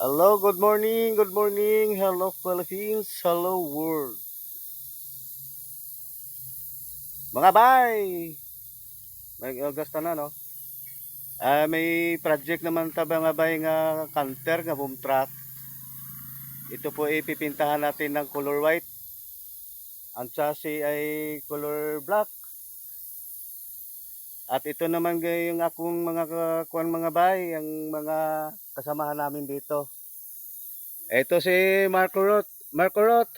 Hello, good morning, hello Philippines, hello world. Mga bay, may August na no? May project naman ta mga bay nga canter nga boom truck. Ito po ipipintahan natin ng color white. Ang chassis ay color black. At ito naman yung akong mga kuan mga bay, ang mga kasamahan namin dito. Ito si Marco Roth. Marco Roth.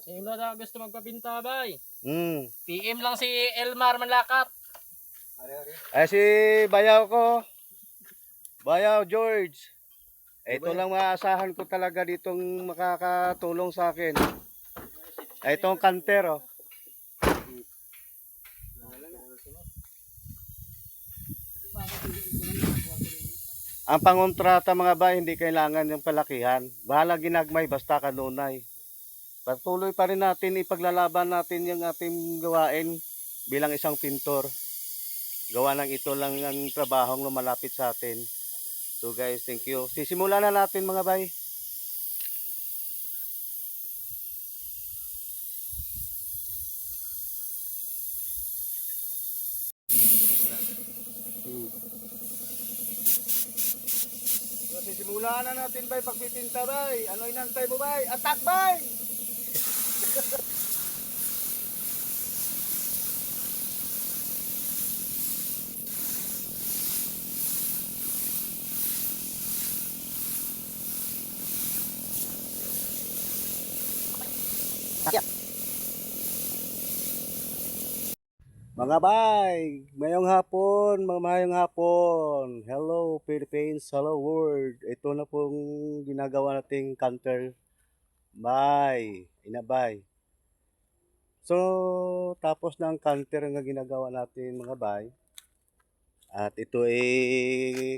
Sino na gusto magpabinta, bay? Hmm. PM lang si Elmar Manlakat. Si Bayaw ko. Bayaw George. Ito lang maasahan ko talaga ditong makakatulong sa akin. Itong kanter, oh. Ang pangontrata mga bay, hindi kailangan yung palakihan. Bahala ginagmay, basta kanunay. Patuloy pa rin natin, ipaglalaban natin yung ating gawain bilang isang pintor. Gawa ng ito lang ang trabahong lumalapit sa atin. So guys, thank you. Sisimulan na natin mga bay. So sisimulan na natin bay pagpipinta bay. Ano inantay mo bay? Attack bay! Mga bay, mayong hapon. Hello Philippines, hello world. Ito na pong ginagawa nating counter. Bay, inabay. So, tapos na ang counter nga ginagawa natin mga bay. At ito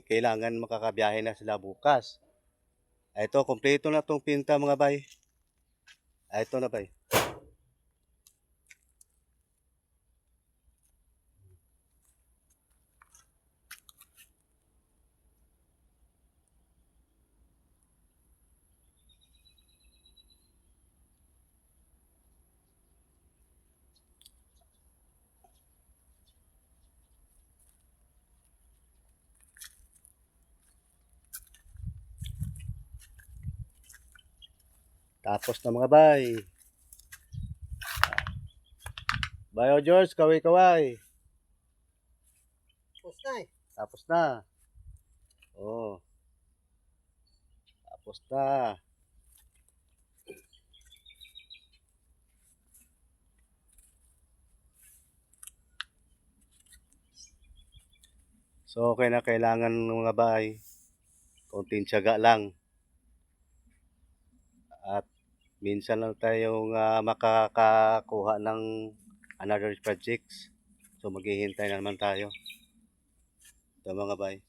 kailangan makakabiyahe na sila bukas. Ito, kompleto na tong pinta mga bay. Ito na bay. Tapos na mga bay. Bayo George, kaway-kaway. Tapos na eh. Tapos na. Oh, tapos na. So, okay na kailangan ng mga bahay. Konting tiyaga lang. At minsan lang tayong makakakuha ng another projects. So, maghihintay na naman tayo. Ito mga bahay.